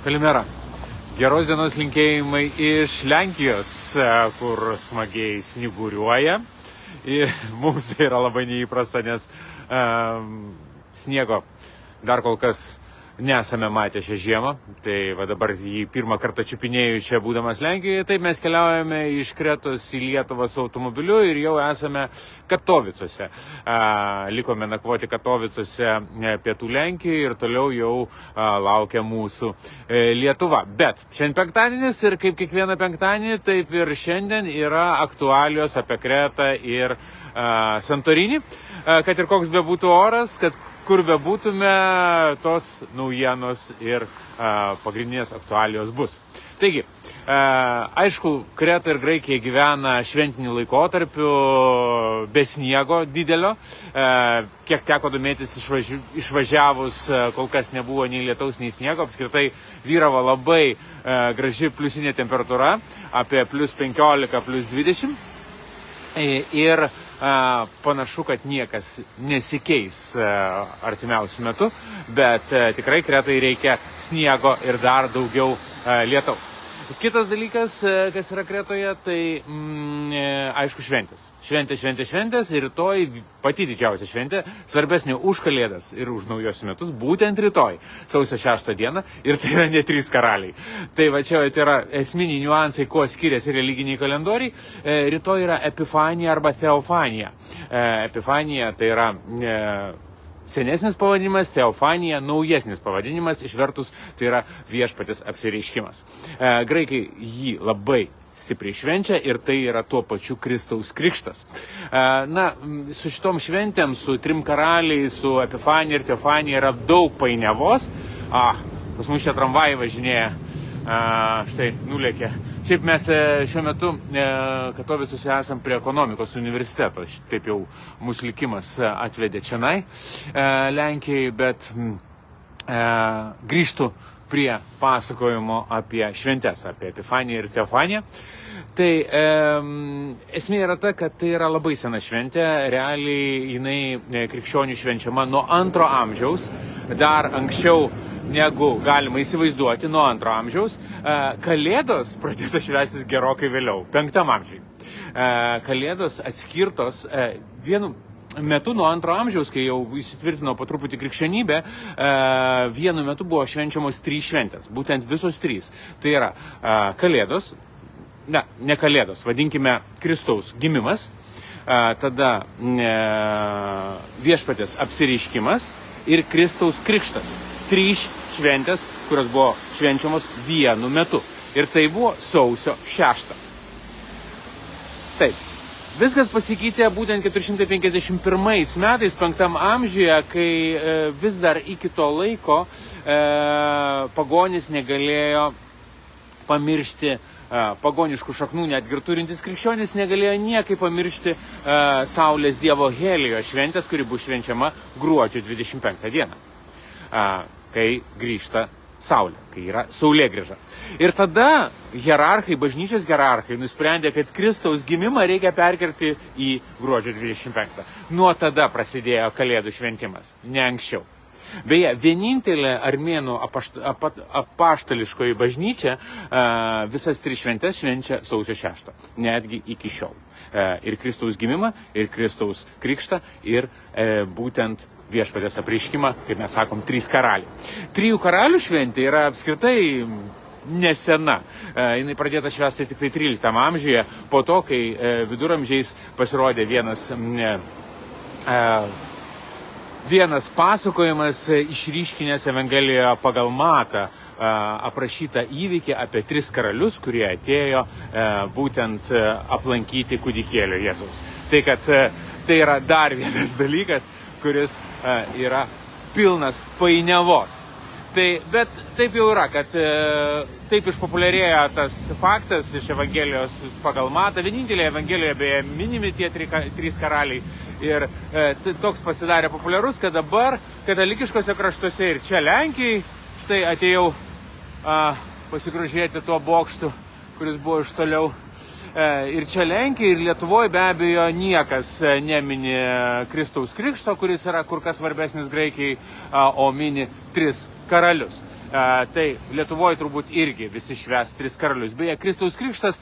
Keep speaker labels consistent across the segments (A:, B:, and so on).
A: Kalimera. Geros dienos linkėjimai iš Lenkijos, kur smagiai snyguriuoja. Ir mums tai yra labai neįprasta, nes sniego dar kol kas nesame matę šią žiemą. Tai va dabar jį pirmą kartą čiupinėjau čia būdamas Lenkijoje. Taip mes keliaujame iš Kretos į Lietuvą su automobiliu ir jau esame Katovicuose. Likome nakvoti Katovicuose pietų Lenkijoje ir toliau jau laukia mūsų Lietuva. Bet šiandien penktadienis ir kaip kiekvieną penktadienį, taip ir šiandien yra aktualijos apie Kretą ir Santorinį. Kad ir koks bebūtų oras, kad kur bebūtume, tos naujienos ir pagrindinės aktualijos bus. Taigi, aišku, Kreta ir Graikija gyvena šventiniu laikotarpiu be sniego didelio. Kiek teko domėtis išvažiavus, kol kas nebuvo nei lietaus, nei sniego. Apskritai vyravo labai graži pliusinė temperatūra, apie +15, +20. Ir panašu, kad niekas nesikeis artimiausių metų, bet tikrai Kretai reikia sniego ir dar daugiau lietaus. Kitas dalykas, kas yra Kretoje, tai aišku šventės. Šventės ir rytoj pati didžiausia šventė, svarbesnė už Kalėdas ir už naujosius metus, būtent rytoj, sausio 6 dieną, ir tai yra ne 3 karaliai. Tai va čia tai yra esminiai niuansai, kuo skiriasi religiniai kalendoriai. Rytoj yra Epifanija arba Theofanija. Epifanija tai yra senesnis pavadinimas, Theofanija naujesnis pavadinimas, išvertus tai yra viešpaties apsireiškimas. Graikai jį labai stipriai švenčia ir tai yra tuo pačiu Kristaus krikštas. Na, su šitom šventėm, su 3 karaliais, su Epifanija ir Theofanija yra daug painiavos. Pas mus čia tramvajai važinėja. Štai, nulėkė. Šiaip mes šiuo metu Katovicuose esam prie ekonomikos universiteto. Taip jau mūsų likimas atvedė čionai Lenkijai, bet grįžtų prie pasakojimo apie šventes, apie Epifaniją ir Theofaniją. Tai esmė yra ta, kad tai yra labai sena šventė. Realiai jinai krikščionių švenčiama nuo 2 amžiaus, dar anksčiau negu galima įsivaizduoti, nuo 2 amžiaus. Kalėdos pradėtos švęstis gerokai vėliau, 5 amžiui. Kalėdos atskirtos vienu metu nuo 2 amžiaus, kai jau įsitvirtino po truputį krikščionybė, vienu metu buvo švenčiamos 3 šventės, būtent visos 3. Tai yra Kalėdos, ne Kalėdos, vadinkime Kristaus gimimas, tada viešpaties apsireiškimas ir Kristaus krikštas. 3 šventės, kurios buvo švenčiamos vienu metu. Ir tai buvo sausio 6. Taip. Viskas pasikeitė būtent 451 metais, 5 amžiuje, kai vis dar iki to laiko pagonys negalėjo pamiršti pagoniškų šaknų, netgi ir turintis krikščionis negalėjo niekaip pamiršti Saulės dievo Helijo šventės, kuri bus švenčiama gruodžio 25 dieną. Kai grįžta Saulė, kai yra saulėgrįža. Ir tada bažnyčios hierarchai nusprendė, kad Kristaus gimimą reikia perkelti į gruodžio 25. Nuo tada prasidėjo Kalėdų šventimas, ne anksčiau. Beje, vienintelė armėnų apaštališkoji bažnyčia visas 3 šventes švenčia sausio 6, netgi iki šiol. Ir Kristaus gimimą, ir Kristaus krikštą, ir būtent viešpaties apreiškimą, kaip mes sakom, 3 karaliai. 3 karalių šventė yra apskritai nesena. Jinai pradėta švęsti tik tai 13 amžiuje, po to, kai viduramžiais pasirodė vienas pasakojimas išryškinęs Evangelijoje pagal Matą aprašytą įvykį apie 3 karalius, kurie atėjo būtent aplankyti kūdikėlio Jėzaus. Tai kad tai yra dar vienas dalykas, kuris yra pilnas painiavos. Bet taip jau yra, kad taip išpopuliarėjo tas faktas iš Evangelijos pagal Matą. Vienintelė Evangelijoje beje minimi tie 3 karaliai. Ir toks pasidarė populiarus, kad dabar katalikiškose kraštuose ir čia Lenkijai, štai atėjau pasigrožėti tuo bokštu, kuris buvo iš toliau. Ir čia Lenkijoje, ir Lietuvoje be abejo niekas nemini Kristaus Krikšto, kuris yra kur kas svarbesnis Graikijai, o mini 3 karalius. Tai Lietuvoje turbūt irgi visi švęs 3 karalius. Beje, Kristaus Krikštas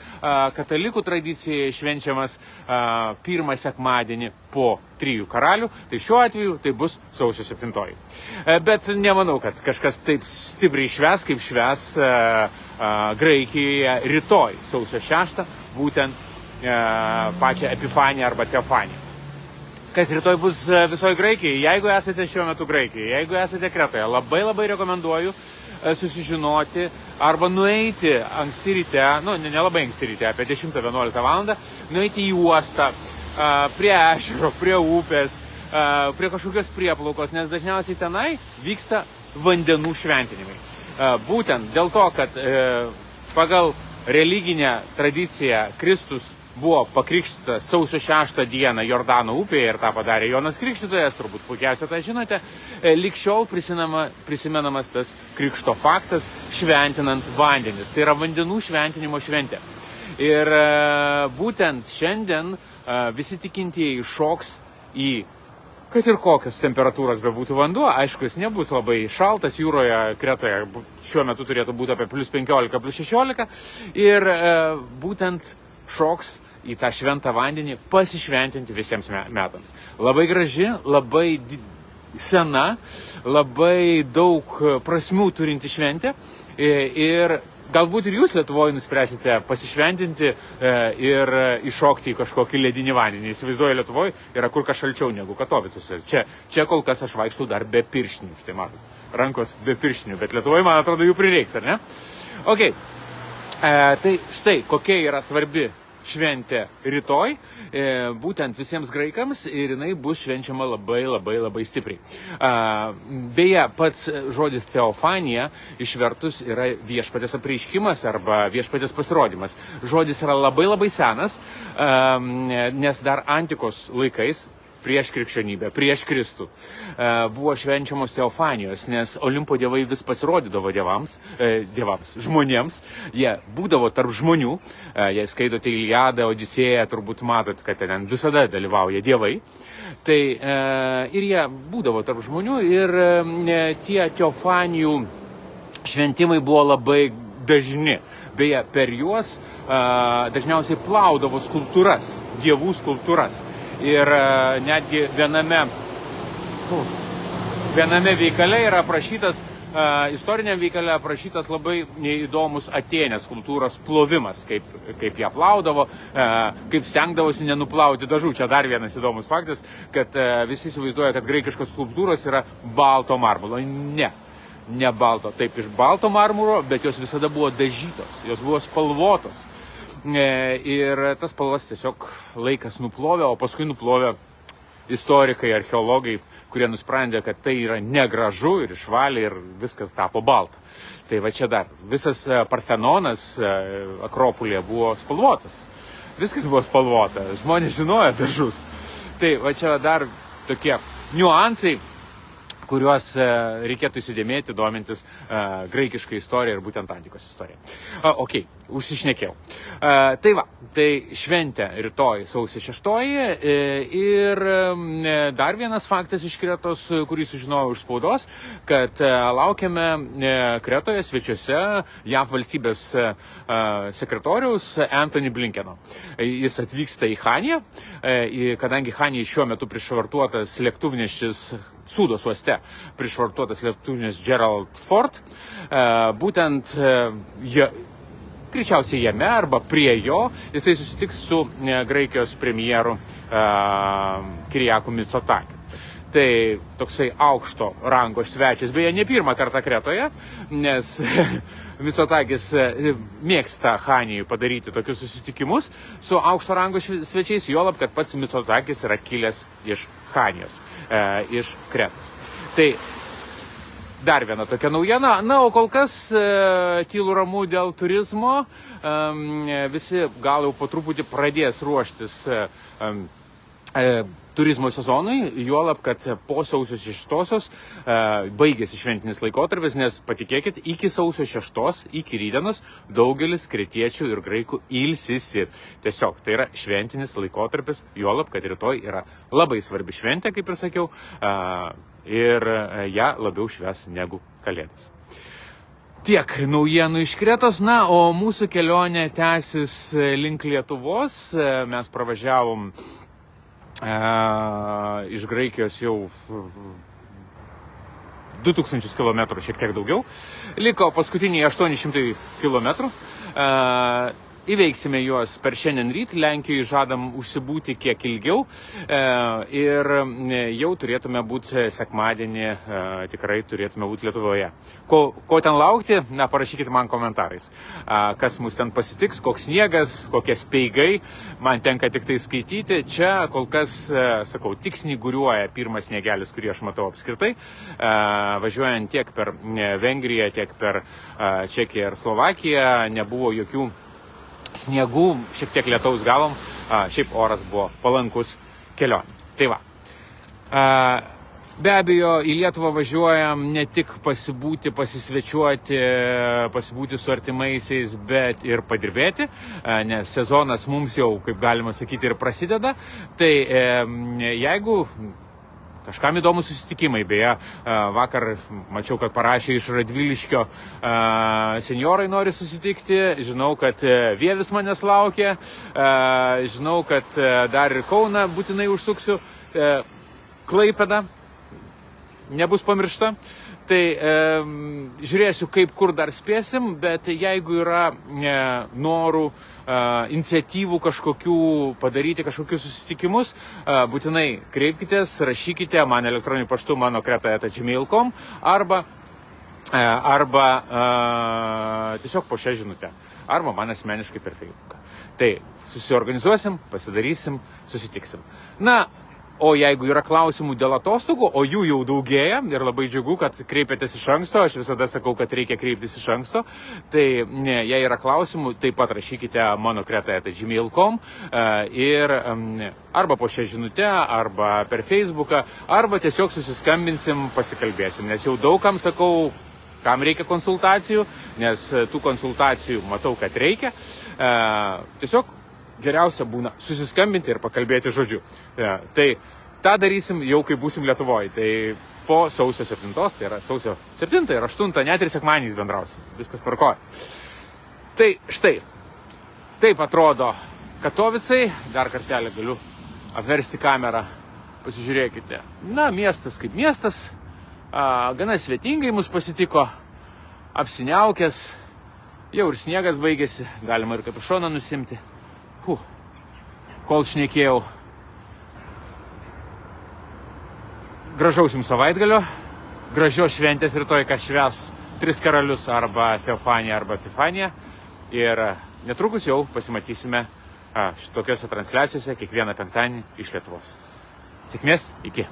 A: katalikų tradicijoje švenčiamas pirmą sekmadienį po 3 karalių, tai šiuo atveju tai bus sausio 7. Bet nemanau, kad kažkas taip stipriai švęs, kaip švęs Graikijoje rytoj, sausio 6, būtent pačią Epifaniją arba Teofaniją. Kas rytoj bus visoje Graikijoje? Jeigu esate šiuo metu Graikijoje, jeigu esate Kretoje, labai rekomenduoju susižinoti arba nueiti anksti ryte, nelabai anksti ryte, apie 10-11 valandą, nueiti į uostą, prie ežero, prie upės, prie kažkokios prieplaukos, nes dažniausiai tenai vyksta vandenų šventinimai. Būtent dėl to, kad pagal religinę tradiciją Kristus buvo pakrikštytas sausio 6 dieną Jordano upėje ir tą padarė Jonas Krikštytojas, turbūt puikiausiai tą žinote, lig šiol prisimenamas tas krikšto faktas šventinant vandenis. Tai yra vandenų šventinimo šventė. Ir būtent šiandien visi tikintieji šoks į kad ir kokios temperatūros bebūtų vanduo, aišku, jis nebus labai šaltas, jūroje Kretoje šiuo metu turėtų būti apie +15, +16 ir būtent šoks į tą šventą vandenį pasišventinti visiems metams. Labai graži, labai sena, labai daug prasmių turinti šventė ir galbūt ir jūs Lietuvoje nuspręsite pasišventinti ir iššokti į kažkokį ledinį vandenį. Įsivaizduoju, Lietuvoje yra kur kas šalčiau negu Katovicuose. Čia kol kas aš vaikštau dar be pirštinių, štai matot, rankos be pirštinių, bet Lietuvoje, man atrodo, jų prireiks, ar ne? Ok, tai štai kokia yra svarbi šventė rytoj, būtent visiems graikams ir jinai bus švenčiama labai stipriai. Beje, pats žodis Teofanija išvertus yra viešpatės apreiškimas arba viešpatės pasirodymas. Žodis yra labai senas, nes dar antikos laikais prieš krikščionybę, prieš Kristų, buvo švenčiamos teofanijos, nes Olimpo dievai vis pasirodydavo žmonėms, jie būdavo tarp žmonių, jei skaitote Iliadą, Odisėją, turbūt matot, kad ten visada dalyvauja dievai, tai ir jie būdavo tarp žmonių ir tie teofanijų šventimai buvo labai dažni. Beje, per juos dažniausiai plaudavo skulptūras, dievų skulptūras. Ir netgi viename veikale yra aprašytas, istoriniam veikale aprašytas labai įdomus Atėnės kultūros plovimas, kaip ją plaudavo, kaip stengdavosi nenuplauti dažų. Čia dar vienas įdomus faktas, kad visi įsivaizduoja, kad graikiškos skulptūros yra balto marmulo. Ne balto, taip iš balto marmuro, bet jos visada buvo dažytos, jos buvo spalvotos. Ir tas spalvas tiesiog laikas nuplovė, o paskui nuplovė istorikai, archeologai, kurie nusprendė, kad tai yra negražu ir išvalė ir viskas tapo balta. Tai va čia dar visas Partenonas Akropolėje buvo spalvotas. Viskas buvo spalvota, žmonės žinojo dažus. Tai va čia dar tokie niuansai, kuriuos reikėtų įsidėmėti, domintis graikišką istoriją ir būtent antikos istoriją. Ok, užsišnekėjau. Tai šventė rytoj sausio 6 ir dar vienas faktas iš Kretos, kurį sužinojau iš spaudos, kad laukiame Kretoje svečiuose JAV valstybės sekretoriaus Antony Blinkeno. Jis atvyksta į Chaniją, kadangi Chanijai šiuo metu prišvartuotas lėktuvnešis Sūdos uoste, prišvartuotas lėktuvnešis Gerald Ford, būtent greičiausiai jame arba prie jo jisai susitiks su Graikijos premjeru Kyriaku Mitsotakiu. Tai toksai aukšto rango svečias, beje, ne pirmą kartą Kretoje, nes Mitsotakis mėgsta Chanijai padaryti tokius susitikimus su aukšto rango svečiais, juolab, kad pats Mitsotakis yra kilęs iš Chanijos, iš Kretos. Tai dar viena tokia naujiena. Na, o kol kas tylu ramu dėl turizmo. Visi gal jau po truputį pradės ruoštis turizmo sezonui, juolab, kad po sausio 6-osios baigėsi šventinis laikotarpis, nes patikėkit, iki sausio 6, iki rytdienos daugelis kretiečių ir graikų ilsisi. Tiesiog tai yra šventinis laikotarpis, juolab, kad rytoj yra labai svarbi šventė, kaip ir sakiau, ir ją labiau švęs negu Kalėdas. Tiek naujienų iš Kretos, o mūsų kelionė tęsis link Lietuvos. Mes pravažiavom iš Graikijos jau 2000 km, šiek tiek daugiau. Liko paskutiniai 800 km. Įveiksime juos per šiandien ryt. Lenkijoje žadam užsibūti kiek ilgiau ir jau turėtume būti sekmadienį, tikrai turėtume būti Lietuvoje. Ko ten laukti? Parašykite man komentarais. Kas mus ten pasitiks, koks sniegas, kokie speigai, man tenka tik tai skaityti. Čia kol kas, sakau, tik snyguriuoja pirmas sniegelis, kurį aš matau apskritai. Važiuojant tiek per Vengriją, tiek per Čekiją ir Slovakiją, nebuvo jokių sniegų, šiek tiek lietaus gavom, šiaip oras buvo palankus kelionė. Tai va. Be abejo, į Lietuvą važiuojam ne tik pasibūti, pasisvečiuoti, pasibūti su artimaisiais, bet ir padirbėti, nes sezonas mums jau, kaip galima sakyti, ir prasideda. Tai jeigu kažkam įdomus susitikimai, beje, vakar mačiau, kad parašė iš Radviliškio senjorai nori susitikti, žinau, kad Vievis manęs laukia, žinau, kad dar ir Kauną būtinai užsuksiu, Klaipėda nebus pamiršta. Tai žiūrėsiu, kaip kur dar spėsim, bet jeigu yra norų, iniciatyvų kažkokių padaryti, kažkokius susitikimus, būtinai kreipkitės, rašykite man elektroniniu paštu mano kreta@gmail.com arba tiesiog po šią žinutę, arba man asmeniškai per Facebooką. Tai susiorganizuosim, pasidarysim, susitiksim. O jeigu yra klausimų dėl atostogų, o jų jau daugėja ir labai džiugu, kad kreipiatės iš anksto, aš visada sakau, kad reikia kreiptis iš anksto, tai jei yra klausimų, taip pat rašykite mano kreta@gmail.com ir arba po šią žinutę, arba per Facebooką, arba tiesiog susiskambinsim, pasikalbėsim, nes jau daugam sakau, kam reikia konsultacijų, nes tų konsultacijų matau, kad reikia, tiesiog geriausia būna susiskambinti ir pakalbėti žodžiu. Tai tą darysim jau, kai būsim Lietuvoje. Tai po sausio 7, tai yra sausio 7 ir 8, net ir sekmadieniais bendrausim. Viskas tvarkoja. Tai štai, taip atrodo Katovicai. Dar kartelį galiu apversti kamerą. Pasižiūrėkite. Miestas kaip miestas. Gana svetingai mus pasitiko. Apsiniaukęs. Jau ir sniegas baigėsi. Galima ir kapišoną nusimti. Kol šnekėjau. Gražaus jums savaitgalio, gražios šventės rytoj, kas švęs Tris karalius arba Teofaniją arba Epifaniją. Ir netrukus jau pasimatysime šitokiose transliacijose kiekvieną penktadienį iš Lietuvos. Sėkmės, iki.